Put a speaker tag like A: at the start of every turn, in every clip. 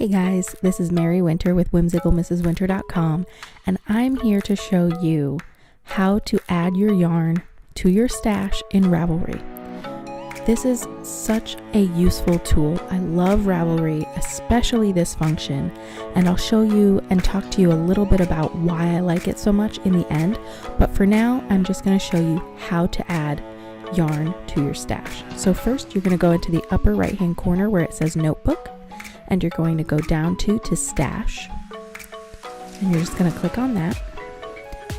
A: Hey guys, this is Mary Winter with whimsicalmrswinter.com, and I'm here to show you how to add your yarn to your stash in Ravelry. This is such a useful tool. I love Ravelry, especially this function, and I'll show you and talk to you a little bit about why I like it so much in the end, but for now I'm just going to show you how to add yarn to your stash. So first you're going to go into the upper right hand corner where it says notebook, and you're going to go down to stash, and you're just going to click on that,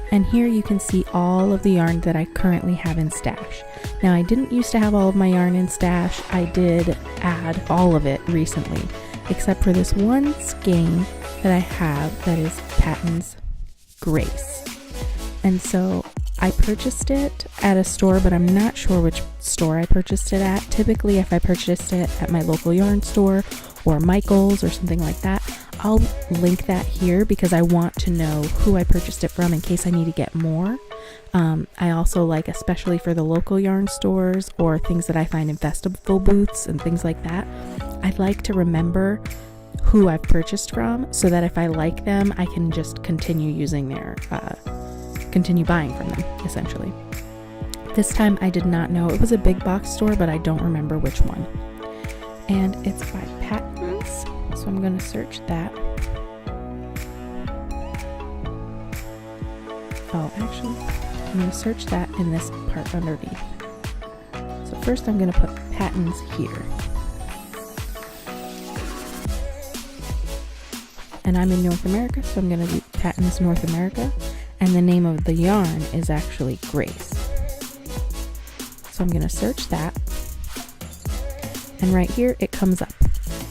A: and here you can see all of the yarn that I currently have in stash. Now I didn't used to have all of my yarn in stash. I did add all of it recently, except for this one skein that I have that is Patton's Grace, and so I purchased it at a store, but I'm not sure which store I purchased it at. Typically if I purchased it at my local yarn store or Michael's or something like that, I'll link that here because I want to know who I purchased it from in case I need to get more. I also like, especially for the local yarn stores or things that I find in festival booths and things like that, I'd like to remember who I've purchased from so that if I like them, I can just continue using their, continue buying from them, essentially. This time I did not know. It was a big box store, but I don't remember which one. And it's by Patton's, so I'm going to search that. Oh, actually, I'm going to search that in this part underneath. So first I'm going to put Patton's here. And I'm in North America, so I'm going to do Patton's North America. And the name of the yarn is actually Grace. So I'm going to search that. And right here it comes up.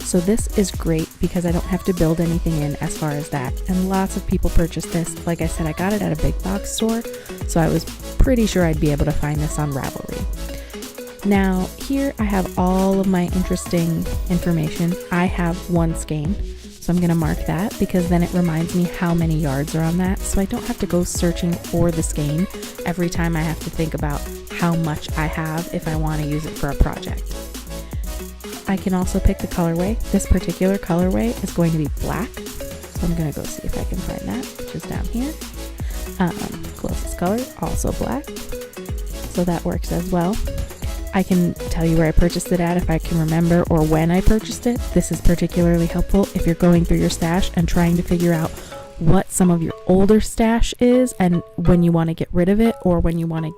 A: So this is great because I don't have to build anything in as far as that. And lots of people purchase this. Like I said, I got it at a big box store, so I was pretty sure I'd be able to find this on Ravelry. Now here I have all of my interesting information. I have one skein, so I'm going to mark that because then it reminds me how many yards are on that, so I don't have to go searching for the skein every time I have to think about how much I have if I want to use it for a project. I can also pick the colorway. This particular colorway is going to be black, so I'm going to go see if I can find that, which is down here. Closest color, also black, so that works as well. I can tell you where I purchased it at if I can remember, or when I purchased it. This is particularly helpful if you're going through your stash and trying to figure out what some of your older stash is and when you want to get rid of it, or when you want to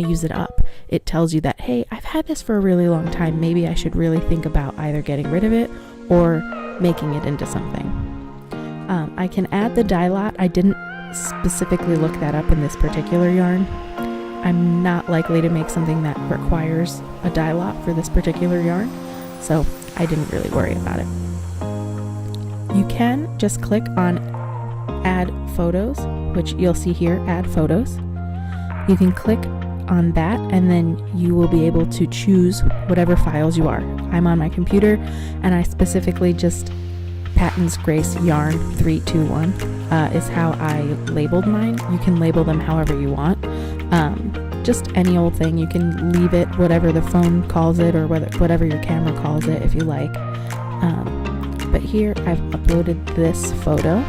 A: use it up. It tells you that, hey, I've had this for a really long time. Maybe I should really think about either getting rid of it or making it into something. I can add the dye lot. I didn't specifically look that up in this particular yarn. I'm not likely to make something that requires a dye lot for this particular yarn, so I didn't really worry about it. You can just click on add photos, which you'll see here, add photos. You can click on that and then you will be able to choose whatever files you are. I'm on my computer and I specifically just Patton's Grace yarn 321 is how I labeled mine. You can label them however you want. Just any old thing. You can leave it whatever the phone calls it or whatever your camera calls it if you like. But here I've uploaded this photo.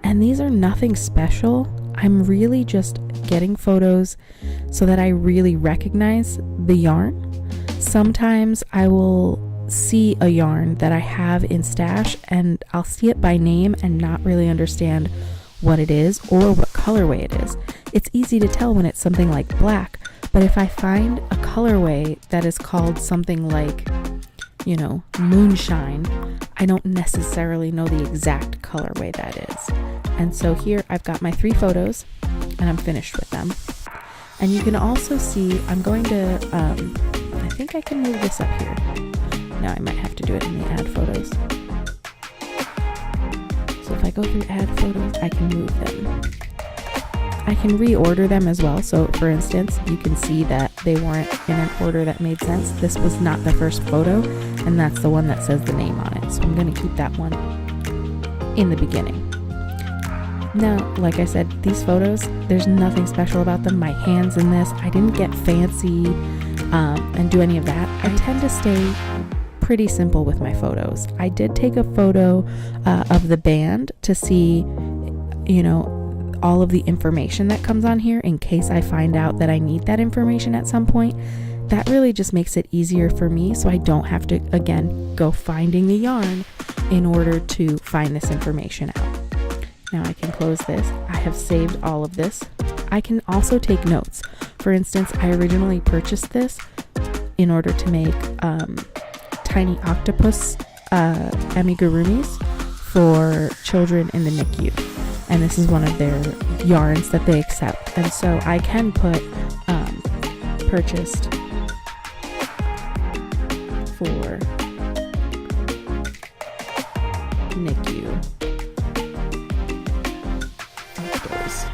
A: And these are nothing special. I'm really just getting photos so that I really recognize the yarn. Sometimes I will see a yarn that I have in stash and I'll see it by name and not really understand what it is or what colorway it is. It's easy to tell when it's something like black, but if I find a colorway that is called something like, you know, moonshine, I don't necessarily know the exact colorway that is. And so here I've got my 3 photos and I'm finished with them. And you can also see, I'm going to, I think I can move this up here. Now I might have to do it in the add photos. So if I go through add photos, I can move them. I can reorder them as well. So for instance, you can see that they weren't in an order that made sense. This was not the first photo, and that's the one that says the name on it. So I'm going to keep that one in the beginning. Now, like I said, these photos, there's nothing special about them. My hands in this, I didn't get fancy and do any of that. I tend to stay pretty simple with my photos. I did take a photo of the band to see, you know, all of the information that comes on here in case I find out that I need that information at some point. That really just makes it easier for me, so I don't have to, again, go finding the yarn in order to find this information out. Now I can close this. I have saved all of this. I can also take notes. For instance, I originally purchased this in order to make tiny octopus amigurumis for children in the NICU. And this is one of their yarns that they accept. And so I can put purchased for NICU octos.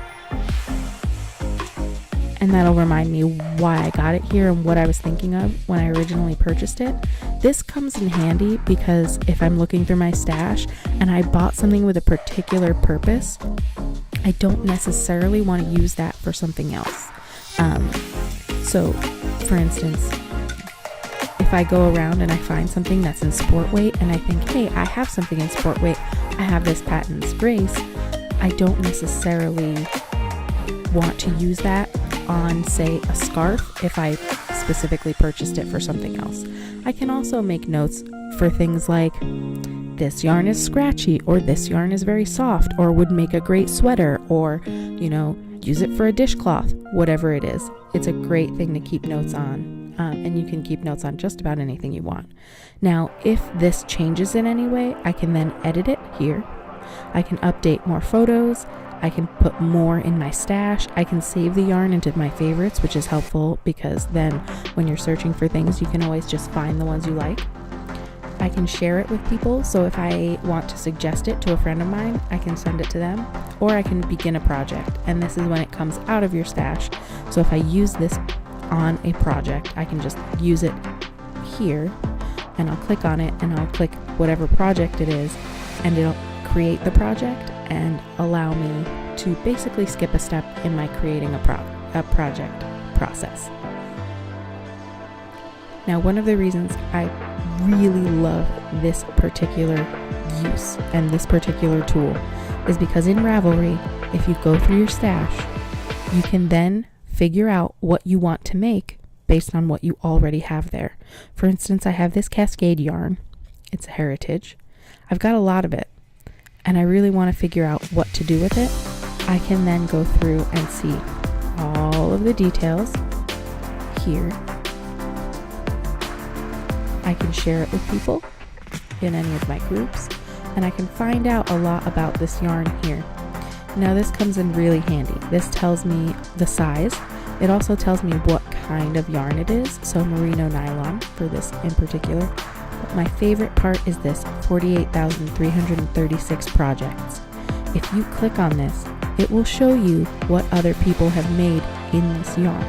A: And that'll remind me why I got it here and what I was thinking of when I originally purchased it. This comes in handy because if I'm looking through my stash and I bought something with a particular purpose, I don't necessarily want to use that for something else. So, for instance, if I go around and I find something that's in sport weight and I think, hey, I have something in sport weight, I have this Patton's Grace, I don't necessarily want to use that on, say, a scarf if I specifically purchased it for something else. I can also make notes for things like this yarn is scratchy, or this yarn is very soft, or would make a great sweater, or, you know, use it for a dishcloth, whatever it is. It's a great thing to keep notes on, and you can keep notes on just about anything you want. Now, if this changes in any way, I can then edit it here. I can update more photos. I can put more in my stash. I can save the yarn into my favorites, which is helpful because then when you're searching for things, you can always just find the ones you like. I can share it with people, so if I want to suggest it to a friend of mine, I can send it to them, or I can begin a project, and this is when it comes out of your stash. So if I use this on a project, I can just use it here, and I'll click on it, and I'll click whatever project it is, and it'll create the project and allow me to basically skip a step in my creating a project process. Now, one of the reasons I really love this particular use and this particular tool is because in Ravelry, if you go through your stash, you can then figure out what you want to make based on what you already have there. For instance, I have this cascade yarn. It's a heritage. I've got a lot of it, and I really want to figure out what to do with it. I can then go through and see all of the details here. I can share it with people in any of my groups, and I can find out a lot about this yarn here. Now this comes in really handy. This tells me the size. It also tells me what kind of yarn it is, so merino nylon for this in particular. But my favorite part is this 48,336 projects. If you click on this, it will show you what other people have made in this yarn.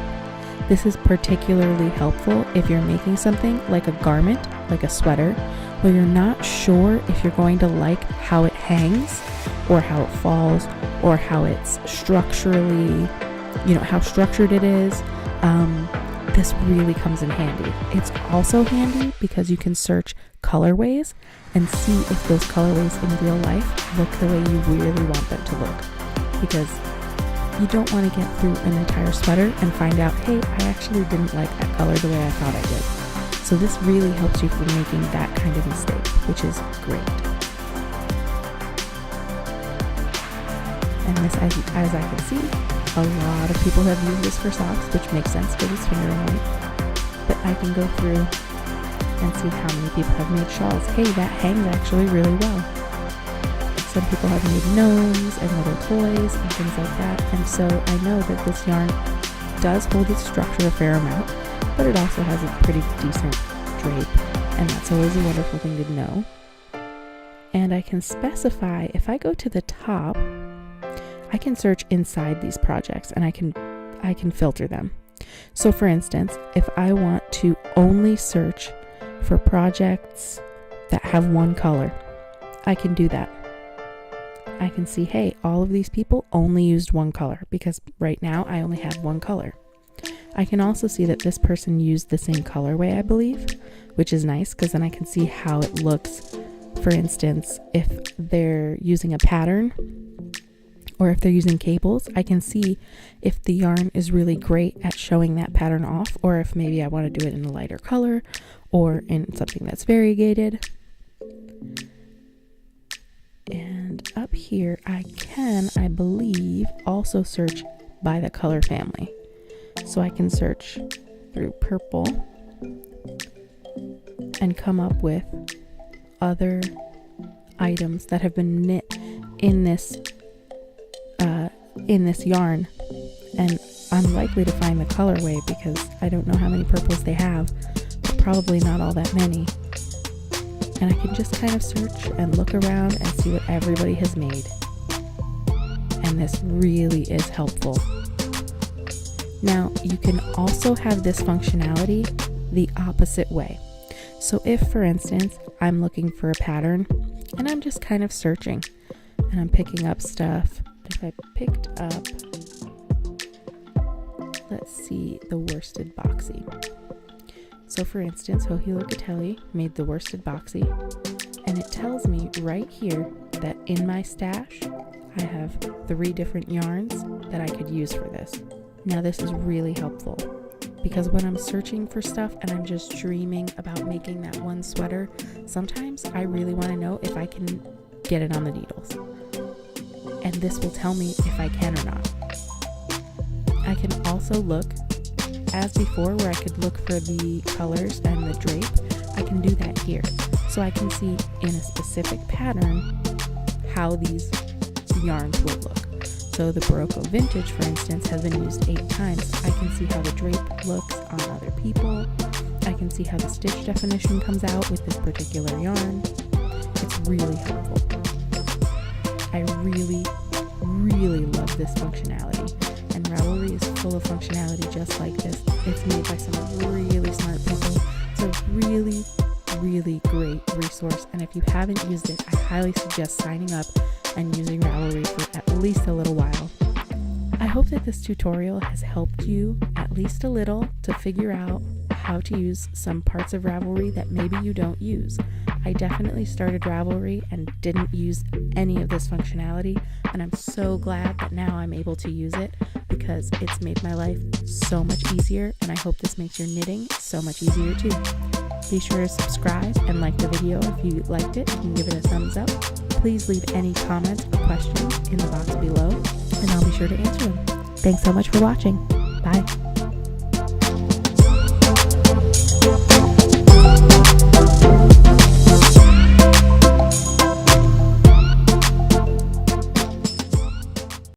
A: This is particularly helpful if you're making something like a garment, like a sweater, where you're not sure if you're going to like how it hangs or how it falls or how it's structurally, how structured it is. This really comes in handy. It's also handy because you can search colorways and see if those colorways in real life look the way you really want them to look. Because you don't want to get through an entire sweater and find out, hey, I actually didn't like that color the way I thought I did. So this really helps you from making that kind of mistake, which is great. And this, as I can see, a lot of people have used this for socks, which makes sense for this fingering weight. But I can go through and see how many people have made shawls. Hey, that hangs actually really well. Some people have made gnomes and little toys and things like that. And so I know that this yarn does hold its structure a fair amount, but it also has a pretty decent drape. And that's always a wonderful thing to know. And I can specify, if I go to the top, I can search inside these projects and I can filter them. So for instance, if I want to only search for projects that have one color, I can do that. I can see, hey, all of these people only used one color because right now I only have one color. I can also see that this person used the same colorway, I believe, which is nice because then I can see how it looks. For instance, if they're using a pattern or if they're using cables, I can see if the yarn is really great at showing that pattern off, or if maybe I want to do it in a lighter color or in something that's variegated. And up here, I can, I believe, also search by the color family. So I can search through purple and come up with other items that have been knit in this yarn, and I'm likely to find the colorway because I don't know how many purples they have, but probably not all that many. And I can just kind of search and look around and see what everybody has made, and this really is helpful. Now you can also have this functionality the opposite way. So if, for instance, I'm looking for a pattern and I'm just kind of searching and I'm picking up stuff. If I picked up, let's see, the worsted boxy. So for instance, Hohi Locatelli made the worsted boxy, and it tells me right here that in my stash, I have 3 different yarns that I could use for this. Now this is really helpful because when I'm searching for stuff and I'm just dreaming about making that one sweater, sometimes I really want to know if I can get it on the needles. And this will tell me if I can or not. I can also look, as before, where I could look for the colors and the drape. I can do that here. So I can see in a specific pattern how these yarns will look. So the Barocco Vintage, for instance, has been used 8 times. I can see how the drape looks on other people. I can see how the stitch definition comes out with this particular yarn. It's really helpful. I really, really love this functionality. And Ravelry is full of functionality just like this. It's made by some really smart people. It's a really, really great resource. And if you haven't used it, I highly suggest signing up and using Ravelry for at least a little while. I hope that this tutorial has helped you at least a little to figure out how to use some parts of Ravelry that maybe you don't use. I definitely started Ravelry and didn't use any of this functionality, and I'm so glad that now I'm able to use it because it's made my life so much easier, and I hope this makes your knitting so much easier too. Be sure to subscribe and like the video if you liked it. You can give it a thumbs up. Please leave any comments or questions in the box below, and I'll be sure to answer them. Thanks so much for watching. Bye.